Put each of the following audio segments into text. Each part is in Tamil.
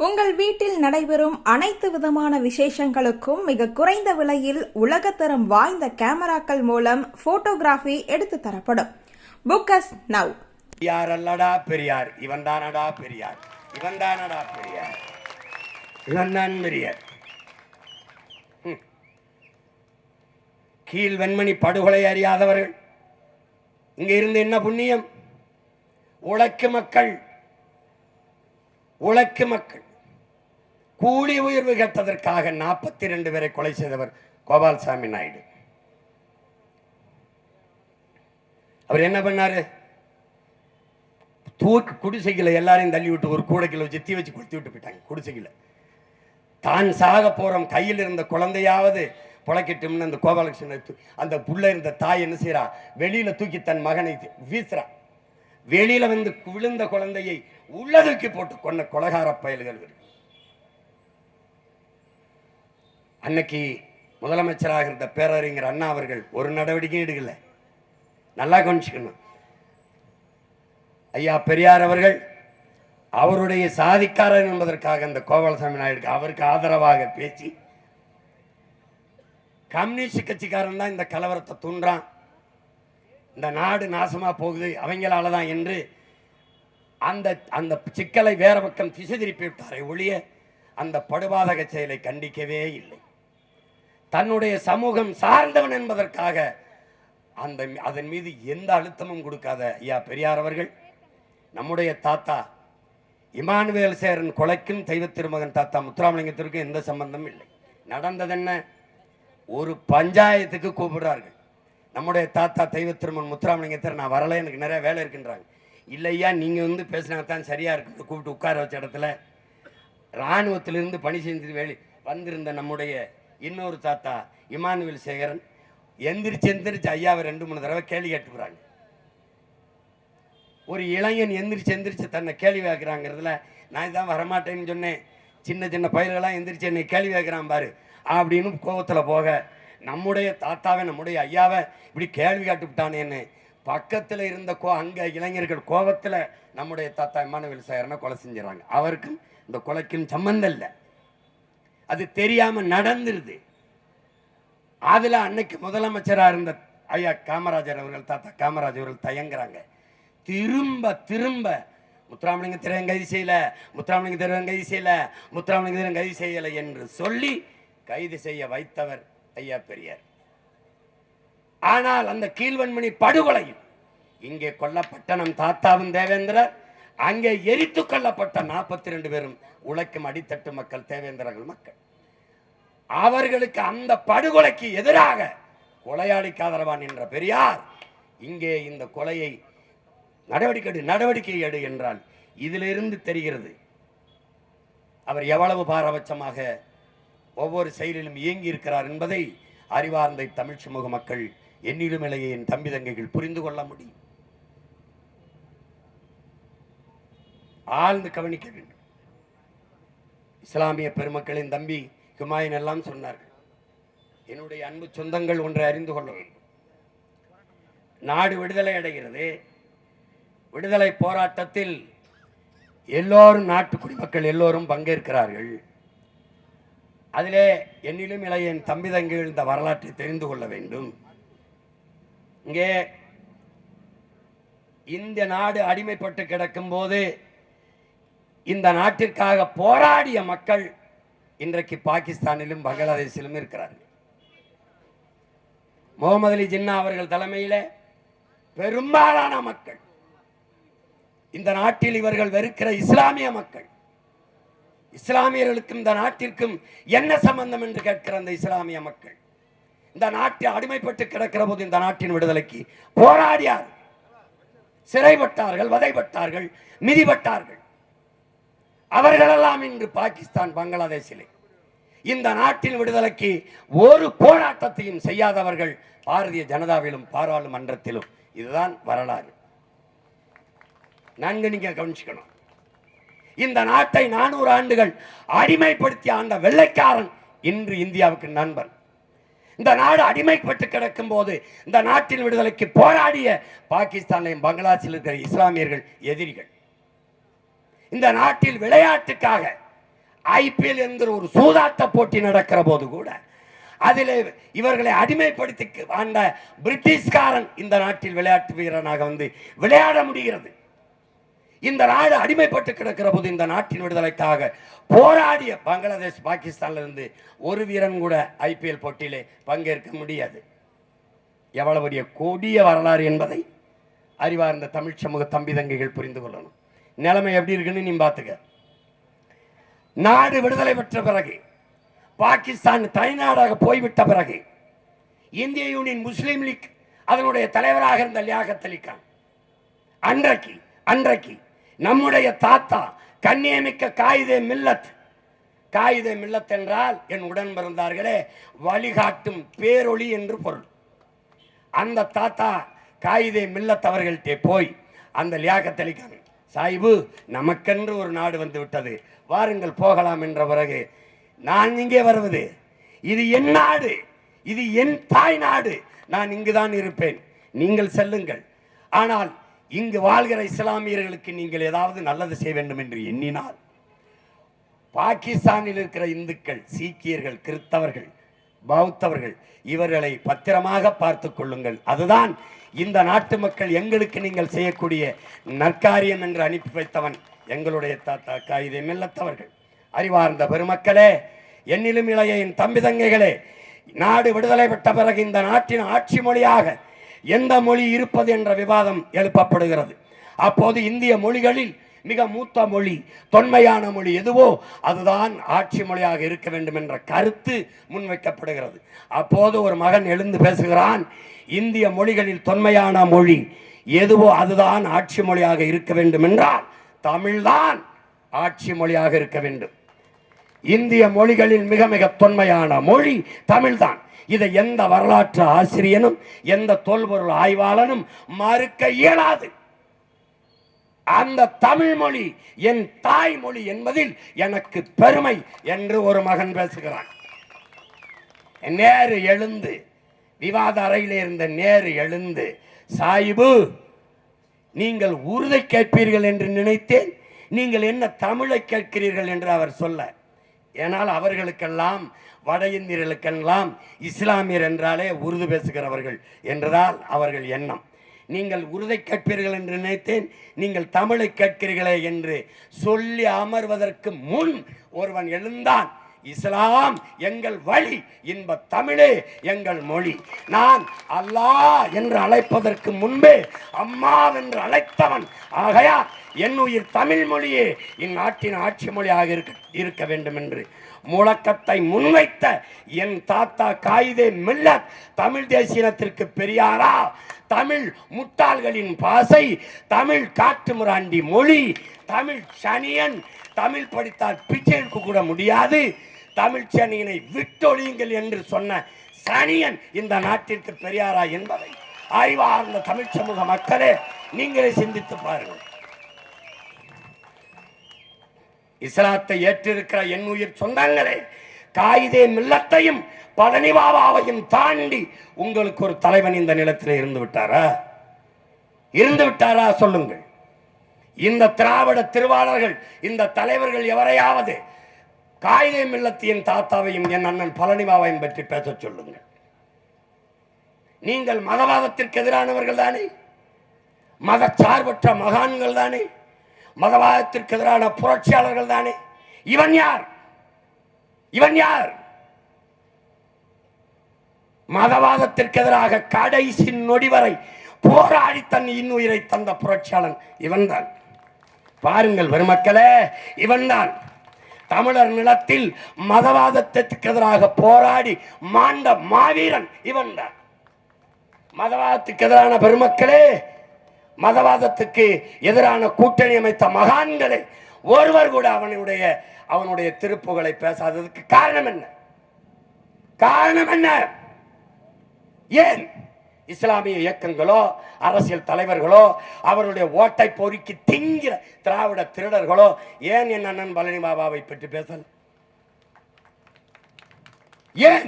உங்கள் வீட்டில் நடைபெறும் அனைத்து விதமான விசேஷங்களுக்கும் மிக குறைந்த விலையில் உலகத்தரம் வாய்ந்த கேமராக்கள் மூலம் போட்டோகிராஃபி எடுத்து தரப்படும். Book us now. பெரியார் அல்லடா பெரியார், இவன் தானடா பெரியார், இவன் தானடா பெரியார், இவன் தான் பெரியார். கீழ் வெண்மணி படுகொலை அறியாதவர்கள் இங்க இருந்து என்ன புண்ணியம்? உழைக்கும் மக்கள் கூலி உயர்வு கேட்டதற்காக 42 பேரை கொலை செய்தவர் கோபால்சாமி நாயுடு. அவர் என்ன பண்ணாரு? தூக்கு குடிசைகளை எல்லாரையும் தள்ளி விட்டு ஒரு கூடைக்குள்ள வச்சு தீ வச்சு கொளுத்தி விட்டு போயிட்டாங்க. குடிசைகளை தான் சாக போறோம், கையில் இருந்த குழந்தையாவது புழைக்கட்டும்னு அந்த கோபாலகிருஷ்ணன் அந்த புள்ள இருந்த தாய் என்ன செய்யறா? வெளியில தூக்கி தன் மகனை வீசுறா. வெளியில வந்து விழுந்த குழந்தையை உள்ள தூக்கி போட்டு கொன்ன கொலகார பயல்கள். அன்னைக்கு முதலமைச்சராக இருந்த பேரறிஞர் அண்ணா அவர்கள் ஒரு நடவடிக்கையும் எடுக்கல. நல்லா கவனிச்சுக்கணும். ஐயா பெரியார் அவர்கள் அவருடைய சாதிக்காரர் என்பதற்காக அந்த கோபாலசாமி நாயுடு அவருக்கு ஆதரவாக பேசி, கம்யூனிஸ்ட் கட்சிக்காரன் தான் இந்த கலவரத்தை தூண்டுறான், இந்த நாடு நாசமா போகுது அவங்களாலதான் என்று அந்த அந்த சிக்கலை வேற பக்கம் திசை திருப்பி விட்டாரை ஒழிய அந்த படுபாதக செயலை கண்டிக்கவே இல்லை. தன்னுடைய சமூகம் சார்ந்தவன் என்பதற்காக அதன் மீது எந்த அழுத்தமும் கொடுக்காத ஐயா பெரியார் அவர்கள் நம்முடைய தாத்தா இமானுவேல் சேரன் கொலைக்கும் தெய்வ திருமகன் தாத்தா முத்துராமலிங்கத்திற்கும் எந்த சம்பந்தமும் இல்லை. நடந்தது என்ன? ஒரு பஞ்சாயத்துக்கு கூப்பிடுறார்கள். நம்முடைய தாத்தா தெய்வ திருமகன் முத்துராமலிங்கத்தர் நான் வரல, எனக்கு நிறைய வேலை இருக்குன்றாங்க. இல்லையா, நீங்க வந்து பேசினா தான் சரியா இருக்கு. கூப்பிட்டு உட்கார வச்ச இடத்துல இராணுவத்திலிருந்து பணி செஞ்சு வந்திருந்த நம்முடைய இன்னொரு தாத்தா இமானுவேல் சேகரன் எந்திரிச்சு ஐயாவை 2-3 தடவை கேள்வி கேட்டுக்கிறாங்க. ஒரு இளைஞன் எந்திரிச்சு தன்னை கேள்வி கேட்கிறாங்கிறதுல நான் இதான் வரமாட்டேன்னு சொன்னேன், சின்ன சின்ன பயிர்களெல்லாம் எந்திரிச்சு என்னை கேள்வி கேட்கிறான் பாரு அப்படின்னு கோபத்தில் போக, நம்முடைய தாத்தாவை நம்முடைய ஐயாவை இப்படி கேள்வி கேட்டுவிட்டானேன்னு பக்கத்தில் இருந்த அங்கே இளைஞர்கள் கோபத்தில் நம்முடைய தாத்தா இமானுவேல் சேகரனை கொலை செஞ்சிடறாங்க. அவருக்கும் இந்த கொலைக்கும் சம்பந்தம் இல்லை, அது தெரியாம நடந்துருது. அதுல அன்னைக்கு முதலமைச்சராக இருந்த ஐயா காமராஜர் அவர்கள், தாத்தா காமராஜர் அவர்கள் தயங்குறாங்க. திரும்ப முத்துராமலிங்க திரையன் கைது செய்யல, முத்துராமலிங்க திரையன் கைது செய்யல, முத்துராமலிங்க திரையன் கைது செய்யல என்று சொல்லி கைது செய்ய வைத்தவர் ஐயா பெரியார். ஆனால் அந்த கீழ்வன்மணி படுகொலையில் இங்கே கொல்லப்பட்ட நம் தாத்தாவும் தேவேந்திரர், அங்கே எரித்து கொல்லப்பட்ட 42 பேரும் உழைக்கும் அடித்தட்டு மக்கள், தேவேந்திரர்கள் மக்கள். அவர்களுக்கு அந்த படுகொலைக்கு எதிராக கொலையாளிக்கு ஆதரவான் என்ற பெரியார் இங்கே இந்த கொலையை நடவடிக்கை எடு என்றால் இதிலிருந்து தெரிகிறது அவர் எவ்வளவு பாரபட்சமாக ஒவ்வொரு செயலிலும் இயங்கி இருக்கிறார் என்பதை அறிவார்ந்த தமிழ் சமூக மக்கள், எண்ணிலும் இலையை என் தம்பி தங்கைகள் புரிந்து கொள்ள முடியும். ஆழ்ந்து கவனிக்க வேண்டும். இஸ்லாமிய பெருமக்களின் தம்பி ஹுமாயூன் எல்லாம் சொன்னார்கள். என்னுடைய அன்பு சொந்தங்கள் ஒன்றை அறிந்து கொள்ள வேண்டும். நாடு விடுதலை அடைகிறது. விடுதலை போராட்டத்தில் எல்லோரும், நாட்டு குடிமக்கள் எல்லோரும் பங்கேற்கிறார்கள். அதிலே என்னிலும் இளைய என் தம்பி தங்கைகள் இந்த வரலாற்றை தெரிந்து கொள்ள வேண்டும். இங்கே இந்த நாடு அடிமைப்பட்டு கிடக்கும் போது இந்த நாட்டிற்காக போராடிய மக்கள் இன்றைக்கு பாகிஸ்தானிலும் பங்களாதேஷிலும் இருக்கிறார்கள். முகமது அலி ஜின்னா அவர்கள் தலைமையில பெரும்பாலான மக்கள், இந்த நாட்டில் இவர்கள் வெறுக்கிற இஸ்லாமிய மக்கள், இஸ்லாமியர்களுக்கும் இந்த நாட்டிற்கும் என்ன சம்பந்தம் என்று கேட்கிற அந்த இஸ்லாமிய மக்கள் இந்த நாட்டில் அடிமைப்பட்டு கிடக்கிற போது இந்த நாட்டின் விடுதலைக்கு போராடியார், சிறைப்பட்டார்கள், வதைப்பட்டார்கள், மிதிப்பட்டார்கள். அவர்களெல்லாம் இன்று பாகிஸ்தான், பங்களாதேஷிலே இந்த நாட்டின் விடுதலைக்கு ஒரு போராட்டத்தையும் செய்யாதவர்கள் பாரதிய ஜனதாவிலும் பாராளுமன்றத்திலும். இதுதான் வரலாறு. நன்கு நீங்க கவனிச்சுக்கணும். இந்த நாட்டை 400 ஆண்டுகள் அடிமைப்படுத்தி ஆண்ட வெள்ளைக்காரன் இன்று இந்தியாவுக்கு நண்பன். இந்த நாடு அடிமைப்பட்டு கிடக்கும் போது இந்த நாட்டின் விடுதலைக்கு போராடிய பாகிஸ்தானிலும் பங்களாதேஷில் இருக்கிற இஸ்லாமியர்கள் எதிரிகள். இந்த நாட்டில் விளையாட்டுக்காக ஐபிஎல் என்கிற ஒரு சூதாட்ட போட்டி நடக்கிற போது கூட அதில் இவர்களை அடிமைப்படுத்தி ஆண்ட பிரிட்டிஷ்காரன் இந்த நாட்டில் விளையாட்டு வீரனாக வந்து விளையாட முடிகிறது. இந்த நாடு அடிமைப்பட்டு கிடக்கிற போது இந்த நாட்டின் விடுதலைக்காக போராடிய பங்களாதேஷ், பாகிஸ்தான்ல இருந்து ஒரு வீரன் கூட ஐபிஎல் போட்டியிலே பங்கேற்க முடியாது. எவ்வளவு பெரிய கொடிய வரலாறு என்பதை அறிவார்ந்த தமிழ் சமூக தம்பி தங்கைகள் புரிந்து கொள்ளணும். நிலைமை எப்படி இருக்குன்னு நீ பார்த்துக்க. நாடு விடுதலை பெற்ற பிறகு, பாகிஸ்தான் தனிநாடாக போய்விட்ட பிறகு, இந்திய யூனியன் முஸ்லீம் லீக் அதனுடைய தலைவராக இருந்த லியாகத் அலி கான் அன்றைக்கு நம்முடைய தாத்தா கண்ணியமிக்க காயிதே மில்லத் என்றால் என் உடன் பிறந்தார்களே வழிகாட்டும் பேரொளி என்று பொருள். அந்த தாத்தா காயிதே மில்லத் அவர்கள்ட்டே போய் அந்த லியாகத் அலி கான் சாஹிபு, நமக்கென்று ஒரு நாடு வந்து விட்டது, வாருங்கள் போகலாம் என்ற பிறகு, நான் இங்கே வருவது, இது என் நாடு, இது என் தாய் நாடு, நான் இங்குதான் இருப்பேன், நீங்கள் செல்லுங்கள். ஆனால் இங்கு வாழ்கிற இஸ்லாமியர்களுக்கு நீங்கள் ஏதாவது நல்லது செய்ய வேண்டும் என்று எண்ணினால், பாகிஸ்தானில் இருக்கிற இந்துக்கள், சீக்கியர்கள், கிறிஸ்தவர்கள், பௌத்தவர்கள் இவர்களை பத்திரமாக பார்த்து கொள்ளுங்கள், அதுதான் இந்த நாட்டு மக்கள் எங்களுக்கு நீங்கள் செய்யக்கூடிய நற்காரியம் என்று அனுப்பி வைத்தவன் எங்களுடைய தாத்தா காயிதே மில்லத் அவர்கள். அறிவார்ந்த பெருமக்களே, என்னிலும் இளைய என் தம்பி தங்கைகளே, நாடு விடுதலை பெற்ற பிறகு இந்த நாட்டின் ஆட்சி மொழியாக எந்த மொழி இருப்பது என்ற விவாதம் எழுப்பப்படுகிறது. அப்போது இந்திய மொழிகளில் மிக மூத்த மொழி, தொன்மையான மொழி எதுவோ அதுதான் ஆட்சி மொழியாக இருக்க வேண்டும் என்ற கருத்து முன்வைக்கப்படுகிறது. அப்போது ஒரு மகன் எழுந்து பேசுகிறான், இந்திய மொழிகளில் தொன்மையான மொழி எதுவோ அதுதான் ஆட்சி மொழியாக இருக்க வேண்டும் என்றால் தமிழ்தான் ஆட்சி மொழியாக இருக்க வேண்டும். இந்திய மொழிகளில் மிக மிக தொன்மையான மொழி தமிழ்தான். இதை எந்த வரலாற்று ஆசிரியனும் எந்த தொல்பொருள் ஆய்வாளனும் மறுக்க இயலாது. அந்த தமிழ் மொழி என் தாய்மொழி என்பதில் எனக்கு பெருமை என்று ஒரு மகன் பேசுகிறான். நேரு எழுந்து, விவாத அறையிலே இருந்த நேரு எழுந்து, சாஹிபு, நீங்கள் உருதை கேட்பீர்கள் என்று நினைத்தேன், நீங்கள் என்ன தமிழை கேட்கிறீர்கள் என்று அவர் சொல்ல. ஏனால் அவர்களுக்கெல்லாம், வட இந்தியர்களுக்கெல்லாம் இஸ்லாமியர் என்றாலே உருது பேசுகிறவர்கள் என்றதால் அவர்கள் எண்ணம். நீங்கள் உருதை கேட்பீர்கள் என்று நினைத்தேன், நீங்கள் தமிழை கேட்கிறீர்களே என்று சொல்லி அமர்வதற்கு முன் ஒருவன் எழுந்தான், இஸ்லாம் எங்கள் வழி, இன்ப தமிழே எங்கள் மொழி. நான் அல்லாஹ் என்று அழைப்பதற்கு முன்பே அம்மா என்று அழைத்தவன். ஆகையா என் உயிர் தமிழ் மொழியே இந்நாட்டின் ஆட்சி மொழியாக இருக்க வேண்டும் என்று முழக்கத்தை முன்வைத்த என் தாத்தா காயிதே மில்லத் தமிழ் தேசியத்திற்கு பெரியாரா, தமிழ் முட்டாள்களின் பாசை, தமிழ் காட்டு முராண்டி மொழி, தமிழ் சனியன், தமிழ் படித்தால் பிச்சை எடுக்க கூட முடியாது, தமிழ் சனியனை விட்டொழியுங்கள் என்று சொன்ன சனியன் இந்த நாட்டிற்கு பெரியாரா என்பதை அறிவார்ந்த தமிழ் சமூக மக்களே நீங்களே சிந்தித்து பாருங்கள். இஸ்லாத்தை ஏற்றிருக்கிற என் உயிர் சொந்தங்களே, காயிதே மில்லத்தையும் பழனி பாபாவையும் தாண்டி உங்களுக்கு ஒரு தலைவன் இந்த நிலத்தில் இருந்து விட்டாரா சொல்லுங்கள். இந்த திராவிட திருவாளர்கள், இந்த தலைவர்கள் எவரையாவது காயிதே மில்லத்தின் தாத்தாவையும் என் அண்ணன் பழனி பாபாவையும் பற்றி பேச சொல்லுங்கள். நீங்கள் மதவாதத்திற்கு எதிரானவர்கள் தானே, மதச்சார்பற்ற மகான்கள் தானே, மதவாதத்திற்கு எதிரான புரட்சியாளர்கள் தானே. இவன் யார்? மதவாதத்திற்கு எதிராக கடைசி நொடி வரை போராடி தன் இன்னுயிரை தந்த புரட்சியாளன் இவன்தான். பாருங்கள் பெருமக்களே, இவன்தான் தமிழர் நிலத்தில் மதவாதத்திற்கு எதிராக போராடி மாண்ட மாவீரன் இவன்தான். மதவாதத்துக்கு எதிரான பெருமக்களே, மதவாதத்துக்கு எதிரான கூட்டணி அமைத்த மகான்களே, ஒருவர் கூட அவனுடைய திருப்புகளை பேசாததுக்கு காரணம் என்ன? ஏன் இஸ்லாமிய இயக்கங்களோ அரசியல் தலைவர்களோ அவருடைய ஓட்டை பொறுக்கி திங்கிற திராவிட திருடர்களோ ஏன் என் அண்ணன் பழனி பாபாவை பற்றி பேசல? ஏன்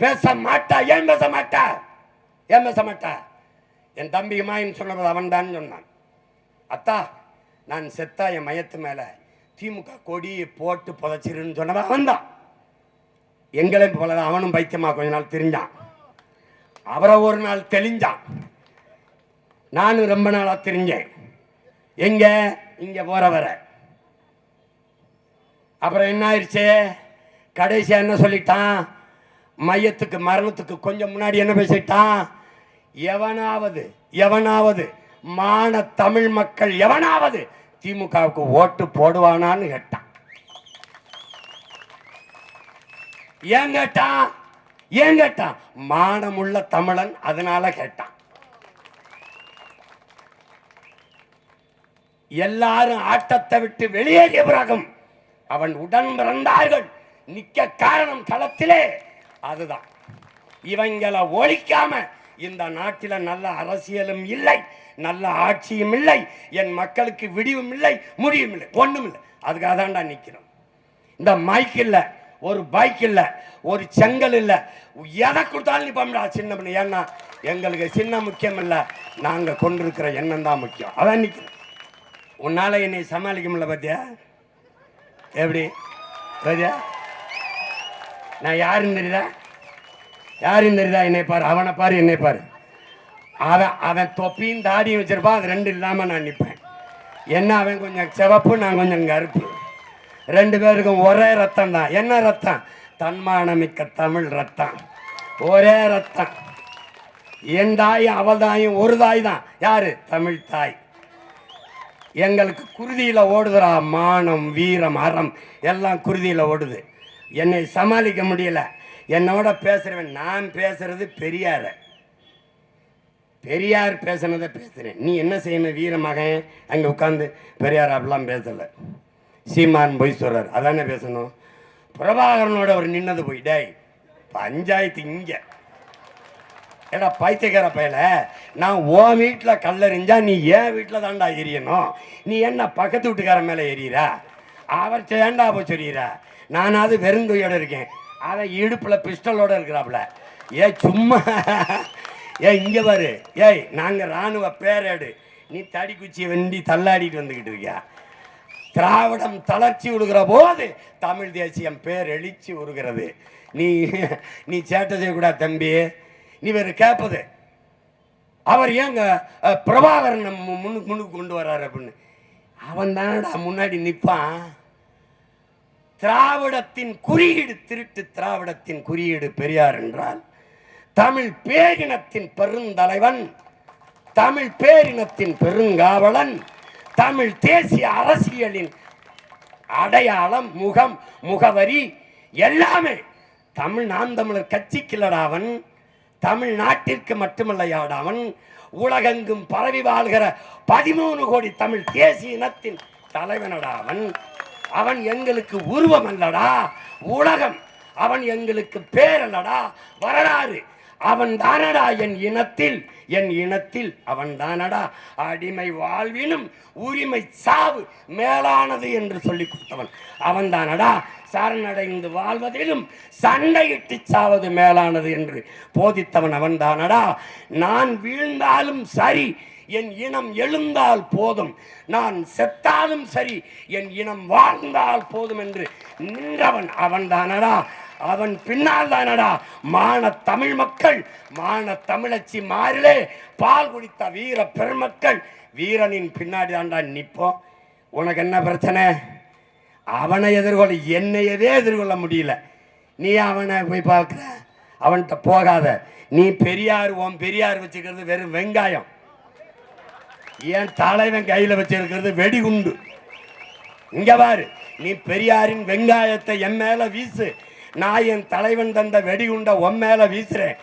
பேச மாட்டா? ஏன் பேச மாட்டா? என் தம்பி மாயின் சொன்னது அவன் தான் சொன்னான். அத்தா, நான் செத்தா என் மையத்து மேல திமுக கொடியை போட்டு புதைச்சிருன்னு சொன்னவன் அவன் தான். எங்களையும் போல அவனும் பைத்தியமா கொஞ்ச நாள் தெரிஞ்சான். அவரை ஒரு நாள் தெளிஞ்சான். நானும் ரொம்ப நாளா தெரிஞ்சேன். எங்க இங்க போற வர. அப்புறம் என்ன ஆயிடுச்சு, கடைசியா என்ன சொல்லிட்டான், மையத்துக்கு மரணத்துக்கு கொஞ்சம் முன்னாடி என்ன பேசிட்டான், எவனாவது மான தமிழ் மக்கள் எவனாவது திமுகவுக்கு ஓட்டு போடுவானான்னு கேட்டான். ஏன் கேட்டான், மானமுள்ள தமிழன் அதனால கேட்டான். எல்லாரும் ஆட்டத்தை விட்டு வெளியேறிய பிறகும் அவன் உடன் பிறந்தார்கள் நிக்க காரணம் களத்திலே அதுதான். இவங்களை ஒழிக்காம இந்த நாட்டில நல்ல அரசியலும் இல்லை, நல்ல ஆட்சியும் இல்லை, என் மக்களுக்கு விடிவும் இல்லை, முடிவும் இல்லை, ஒண்ணும் இல்லை. அதுக்காக தான்டா நிக்கிறோம். இந்த மைக் இல்ல, ஒரு பைக் இல்ல, ஒரு செங்கல் இல்ல, எதை கொடுத்தாலும் நிப்போம்டா சின்ன பண்ணி. ஏன்னா எங்களுக்கு சின்ன முக்கியம் இல்ல, நாங்க கொண்டிருக்கிற எண்ணம் தான் முக்கியம். அதான் நிக்கிறோம். உன்னால என்னை சமாளிக்க முடியல பாத்தியா? எப்படி பாத்தியா? நான் யாருன்னு தெரியுதா? என்னை பாரு, அவனை பாரு, என்னை பாரு. அவன் தொப்பியும் தாடியும் வச்சிருப்பான், அது ரெண்டு இல்லாம நான் நிற்பேன். என்ன அவன் கொஞ்சம் சிவப்பு, நான் கொஞ்சம் கருப்பு. ரெண்டு பேருக்கும் ஒரே ரத்தம் தான். என்ன ரத்தம்? தன்மானமிக்க தமிழ் ரத்தம், ஒரே ரத்தம். என் தாய் அவள் தாயும் ஒரு தாய் தான். யாரு? தமிழ் தாய். எங்களுக்கு குருதியில ஓடுதுரா, மானம் வீரம் அறம் எல்லாம் குருதியில ஓடுது. என்னை சமாளிக்க முடியல. என்னோட பேசுறவன், நான் பேசுறது பெரியார் பேசுனதை பேசுறேன். நீ என்ன செய்யணும்? வீரமகன் அங்க உட்காந்து பெரியார் அப்படிலாம் பேசல. சீமான் போய் சொல்றார், அதானே பேசணும். பிரபாகரனோட ஒரு நின்னது போய், டேய் பஞ்சாயத்து இங்க ஏடா பைத்தியக்கார பயல, நான் உன் வீட்டில் கல்லறிஞ்சா நீ என் வீட்டில் தாண்டா எரியணும். நீ என்ன பக்கத்து வீட்டுக்கார மேலே எறிகிறா? அவர் ஏண்டா போய் சொல்லிடுறா? நானாவது வெறுங்கையோட இருக்கேன், அதை இடுப்பில் பிஸ்டலோட இருக்கிறாப்புல. சும்மா இங்கே பாரு, நாங்கள் இராணுவ பேரேடு, நீ தடி குச்சியை வெண்டி தள்ளாடிட்டு வந்துக்கிட்டு இருக்கியா? திராவிடம் தளர்ச்சி விடுகிற போது தமிழ் தேசியம் பேர் எழுச்சி உருகிறது. நீ சேட்டை செய்யக்கூடாது தம்பி. நீ வேறு கேட்பது, அவர் ஏங்க பிரபாகரன் முன்னுக்கு கொண்டு வர்றாரு அப்படின்னு. அவன் தானடா முன்னாடி நிற்பான். திராவிடத்தின் குறியீடு திருட்டு, திராவிடத்தின் குறியீடு பெரியார் என்றால் தமிழ் பேரினத்தின் பெருந்தலைவன், தமிழ் பேரினத்தின் பெருங்காவலன், தமிழ் தேசிய அரசியலின் அடையாளம், முகம், முகவரி எல்லாமே தமிழ். நாம் தமிழர் கட்சிக்கில்லடாவன், தமிழ்நாட்டிற்கு மட்டுமல்லையாடாவன், உலகெங்கும் பரவி வாழ்கிற 13 கோடி தமிழ் தேசிய இனத்தின் தலைவனடாவன். அவன் எங்களுக்கு உருவம் அல்லடா, உலகம். அவன் எங்களுக்கு பேரல்லடா, வரலாறு. அவன் தானடா என் இனத்தில் அவன் தானடா அடிமை வாழ்வினும் உரிமை சாவு மேலானது என்று சொல்லி கொடுத்தவன் அவன் தானடா. சரணடைந்து வாழ்வதிலும் சண்டையிட்டு சாவது மேலானது என்று போதித்தவன் அவன் தானடா. நான் வீழ்ந்தாலும் சரி, என் இனம் எழுந்தால் போதும், நான் செத்தாலும் சரி, என் இனம் வாழ்ந்தால் போதும் என்று நின்றவன் அவன் தானடா. அவன் பின்னால் தானடா மான தமிழ் மக்கள், மான தமிழச்சி மாறிலே பால் குடித்த வீர பெருமக்கள். வீரனின் பின்னாடி தாண்டா நிற்போம். உனக்கு என்ன பிரச்சனை? அவனை எதிர்கொள்ள, என்னையவே எதிர்கொள்ள முடியல. நீ அவனை போய் பார்க்குற, அவன்கிட்ட போகாத. நீ பெரியார், உன் பெரியார் வச்சுக்கிறது வெறும் வெங்காயம். என் தலைவன் கையில் வச்சிருக்கிறது வெடிகுண்டு. இங்க பாரு, நீ பெரியாரின் வெங்காயத்தை என் மேல வீசு, நான் என் தலைவன் தந்த வெடிகுண்ட உன் மேல வீசுறேன்.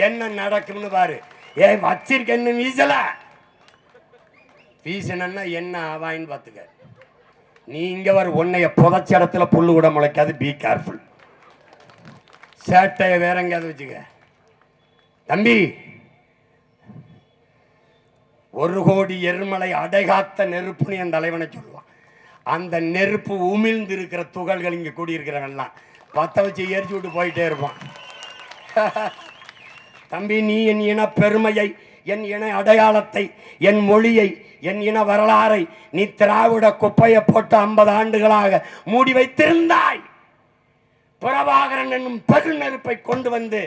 என்ன நடக்கும்னு பாரு. வச்சிருக்க என்ன வீசல, வீசினா என்ன ஆவாயின்னு பார்த்துக்க. நீ இங்க வர, உன்னைய புதைச்ச இடத்துல புல்லு கூட முளைக்காது. Be careful. சேட்டைய வேற எங்கேயாவது வச்சுக்க தம்பி. 1 கோடி எருமலை அடைகாத்த நெருப்புன்னு என் தலைவனை சொல்லுவான். அந்த நெருப்பு உமிழ்ந்து இருக்கிற துகள்கள் இங்க கூடியிருக்கிறவெல்லாம் பத்த வச்சு எரிச்சு விட்டு போயிட்டே இருப்பான். தம்பி, நீ என் இன பெருமையை, என் இன அடையாளத்தை, என் மொழியை, என் இன வரலாறை நீ திராவிட குப்பையை போட்டு 50 ஆண்டுகளாக மூடி வைத்திருந்தாய். பிரபாகரன் என்னும் பெருநெருப்பை கொண்டு வந்து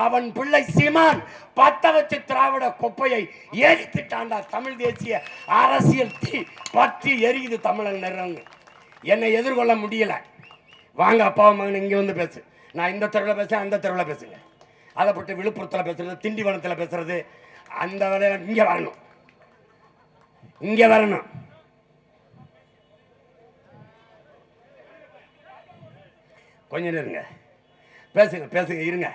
அவன் பிள்ளை சீமான் பத்த வச்சு திராவிட குப்பையை எரித்துட்டாண்டா. தமிழ் தேசிய அரசியல் தீ பற்றி எரியுது தமிழன் நிறங்க. என்னை எதிர்கொள்ள முடியல. வாங்க அப்பாவும் மகன் இங்கே வந்து பேசு. நான் இந்த தெருவில் பேசுறேன், அந்த தெருவில் பேசுங்க. அதை பற்றி விழுப்புரத்தில் பேசுறது, திண்டிவனத்தில் பேசுறது, அந்த வேலையை இங்கே வரணும், இங்கே வரணும். கொஞ்ச நேரம் இருங்க, பேசுங்க பேசுங்க, இருங்க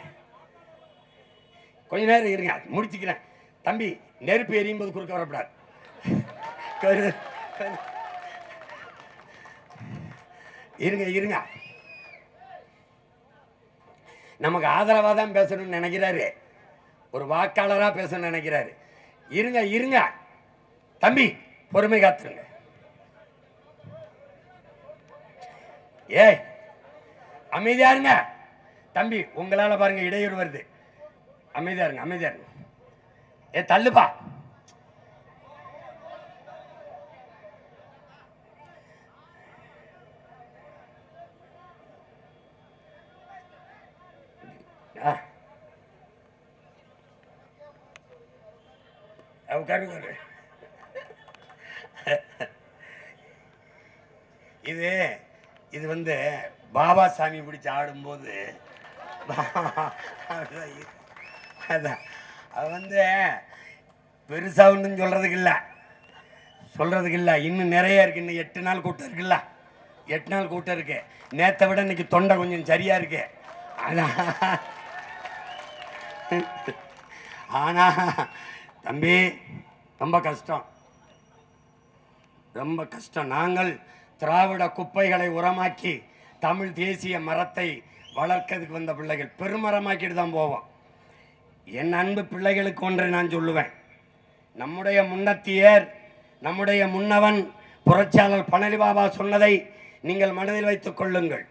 கொஞ்ச நேரம் இருங்க, முடிச்சுக்கிறேன். தம்பி, நெருப்பு எரியும் போது குறுக்க வரப்படாது. இருங்க இருங்க, நமக்கு ஆதரவாக தான் பேசணும்னு நினைக்கிறாரு, ஒரு வாக்காளராக பேசணும்னு நினைக்கிறாரு. இருங்க இருங்க தம்பி, பொறுமை காத்துருங்க. ஏய் அமைதியா இருங்க தம்பி, உங்களால பாருங்க இடையூறு வருது. அமைதியா இருங்க அமைதியா இருங்க. ஏ தள்ளுப்பா. இது இது வந்து பாபா சாமி பிடிச்சி ஆடும்போது அதான் அது வந்து பெருசா ஒன்றும் சொல்றதுக்கு இல்லை. இன்னும் நிறைய இருக்கு. இன்னும் 8 நாள் கூட்டம் இருக்குல்ல, 8 நாள் கூட்டம் இருக்கு. நேற்றை விட இன்னைக்கு தொண்டை கொஞ்சம் சரியா இருக்கு. ஆனா தம்பி ரொம்ப கஷ்டம், ரொம்ப கஷ்டம். நாங்கள் திராவிட குப்பைகளை உரமாக்கி தமிழ் தேசிய மரத்தை வளர்க்கிறதுக்கு வந்த பிள்ளைகள் பெருமரமாக்கிட்டு தான் போவோம். என் அன்பு பிள்ளைகளுக்கு ஒன்றை நான் சொல்லுவேன். நம்முடைய முன்னத்தியர், நம்முடைய முன்னவன் புரட்சியாளர் பழனி பாபா சொன்னதை நீங்கள் மனதில் வைத்துக் கொள்ளுங்கள்.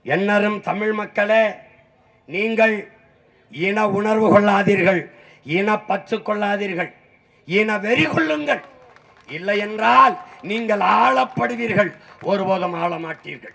என்னரும் தமிழ் மக்களே, நீங்கள் இன உணர்வு கொள்ளாதீர்கள், இன பற்று கொள்ளாதீர்கள், இன வெறி கொள்ளுங்கள். இல்லை என்றால் நீங்கள் ஆளப்படுவீர்கள், ஒருபோதும் ஆள மாட்டீர்கள்.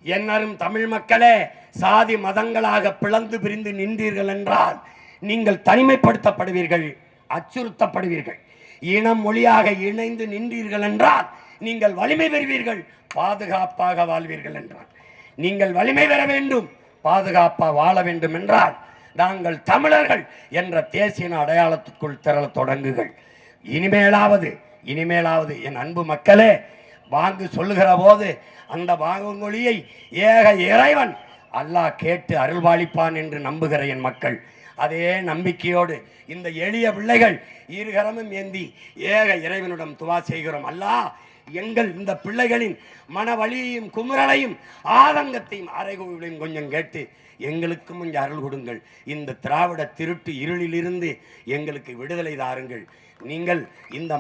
என்னரும் தமிழ் மக்களே, சாதி மதங்களாக பிளந்து பிரிந்து நின்றீர்கள் என்றால் நீங்கள் தனிமைப்படுத்தப்படுவீர்கள், அச்சுறுத்தப்படுவீர்கள். இனம் மொழியாக இணைந்து நின்றீர்கள் என்றால் நீங்கள் வலிமை பெறுவீர்கள், பாதுகாப்பாக வாழ்வீர்கள் என்றால். நீங்கள் வலிமை பெற வேண்டும், பாதுகாப்பாக வாழ வேண்டும் என்றால் நாங்கள் தமிழர்கள் என்ற தேசிய அடையாளத்துக்குள் திரள தொடங்குங்கள். இனிமேலாவது என் அன்பு மக்களே, வாங்கு சொல்லுகிற போது அந்த வாங்குமொழியை ஏக இறைவன் அல்லாஹ் கேட்டு அருள்வாளிப்பான் என்று நம்புகிற என் மக்கள், அதே நம்பிக்கையோடு இந்த எளிய பிள்ளைகள் இருகரமும் ஏந்தி ஏக இறைவனிடம் துவா செய்கிறோம். அல்லாஹ் எங்கள் இந்த பிள்ளைகளின் மனவழியையும் குமுறலையும் ஆதங்கத்தையும் அறைகூவலையும் கொஞ்சம் கேட்டு எங்களுக்கும் கொஞ்சம் அருள் கொடுங்கள். இந்த திராவிட திருட்டு இருளிலிருந்து எங்களுக்கு விடுதலை தாருங்கள். நீங்கள் இந்த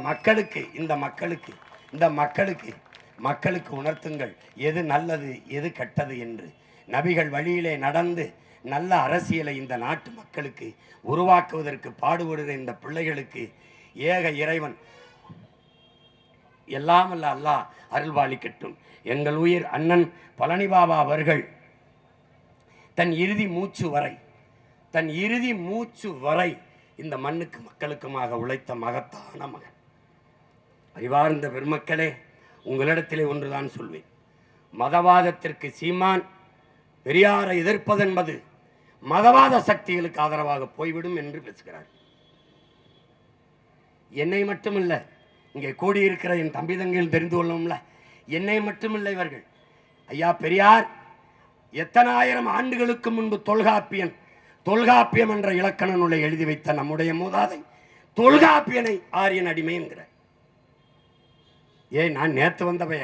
மக்களுக்கு உணர்த்துங்கள் எது நல்லது எது கெட்டது என்று. நபிகள் வழியிலே நடந்து நல்ல அரசியலை இந்த நாட்டு மக்களுக்கு உருவாக்குவதற்கு பாடுபடுகிற இந்த பிள்ளைகளுக்கு ஏக இறைவன் எல்லாம் அல்ல அல்லாஹ் அருள்வாளிக்கட்டும். எங்கள் உயிர் அண்ணன் பழனி பாபா அவர்கள் தன் இறுதி மூச்சு வரை இந்த மண்ணுக்கு மக்களுக்குமாக உழைத்த மகத்தான மகன். அறிவார்ந்த பெருமக்களே, உங்களிடத்திலே ஒன்றுதான் சொல்வேன். மதவாதத்திற்கு சீமான் பெரியாரை எதிர்ப்பதென்பது மதவாத சக்திகளுக்கு ஆதரவாக போய்விடும் என்று பேசுகிறார். என்னை மட்டுமில்லை, இங்கே கூடியிருக்கிற என் தம்பி தங்கையில் தெரிந்து கொள்ளும்ல, என்னை மட்டுமில்லை, இவர்கள் ஐயா பெரியார் எத்தனை ஆயிரம் ஆண்டுகளுக்கு முன்பு தொல்காப்பியம் என்ற இலக்கண நூலை எழுதி வைத்த நம்முடைய மூதாதை தொல்காப்பியனை ஆரியன் அடிமை என்கிறார். நான் நேற்று வந்தவைய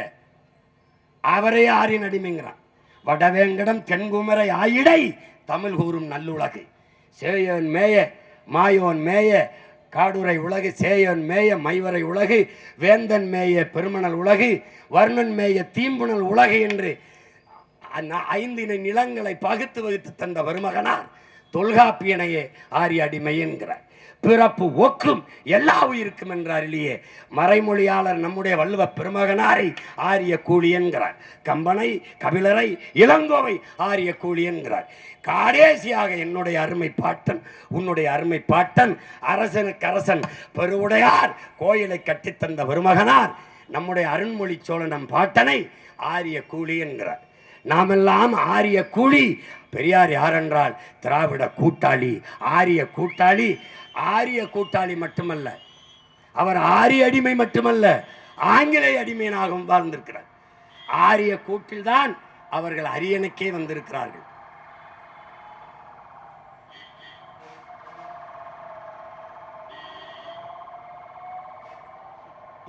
அவரே ஆரியன் அடிமைங்கிறான். வடவேங்கடம் தென்குமரை ஆயிடை தமிழ் கூறும் நல்லுலகு, சேயோன் மேய மாயோன் மேய காடுரை உலகு, சேயோன் மேய மைவரை உலகு, வேந்தன் மேய பெருமணல் உலகு, வர்ணன் மேய தீம்புணல் உலகு என்று 5 நிலங்களை பகுத்து வகுத்து தந்த வருமகனார் தொல்காப்பியனையே ஆரிய அடிமை என்கிறார். பிறப்பு ஒக்கும் எல்லா உயிருக்கும் என்றார் இல்லையே. மறைமொழியாளர் நம்முடைய வள்ளுவ பெருமகனாரை ஆரிய கூலி என்கிறார். கம்பனை, கபிலரை, இளங்கோவை ஆரிய கூலி என்கிறார். கடைசியாக என்னுடைய அருமை பாட்டன், உன்னுடைய அருமை பாட்டன், அரசனுக்கு அரசன் பெருவுடையார் கோயிலை கட்டித்தந்த பெருமகனார் நம்முடைய அருண்மொழி சோழன் நம் பாட்டனை ஆரிய கூலி என்கிறார். நாமெல்லாம் ஆரிய கூலி. பெரியார் யாரென்றால் திராவிட கூட்டாளி, ஆரிய கூட்டாளி. ஆரிய கூட்டாளி மட்டுமல்ல, அவர் ஆரிய அடிமை மட்டுமல்ல, ஆங்கிலேய அடிமையனாகவும் வாழ்ந்திருக்கிறார். ஆரிய கூட்டில்தான் அவர்கள் அரியணைக்கே வந்திருக்கிறார்கள்.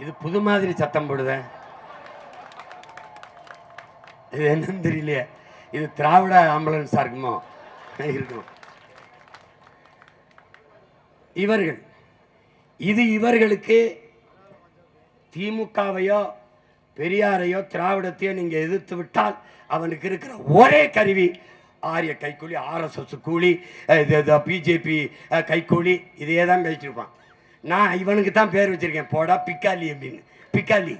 இது புது மாதிரி சத்தம் போடுத, இது என்னன்னு தெரியலையே. இது திராவிட ஆம்புலன்ஸா இருக்குமோ? இருக்கும். இவர்கள் இது இவர்களுக்கு திமுகவையோ பெரியாரையோ திராவிடத்தையோ நீங்க எதிர்த்து விட்டால் அவனுக்கு இருக்கிற ஒரே கருவி ஆரிய கைக்கூலி, RSS கூலி, பிஜேபி கைக்கூலி, இதையே தான் பேசிருப்பான். நான் இவனுக்கு தான் பேர் வச்சிருக்கேன், போடா பிக்காலி அப்படின்னு. பிக்காலி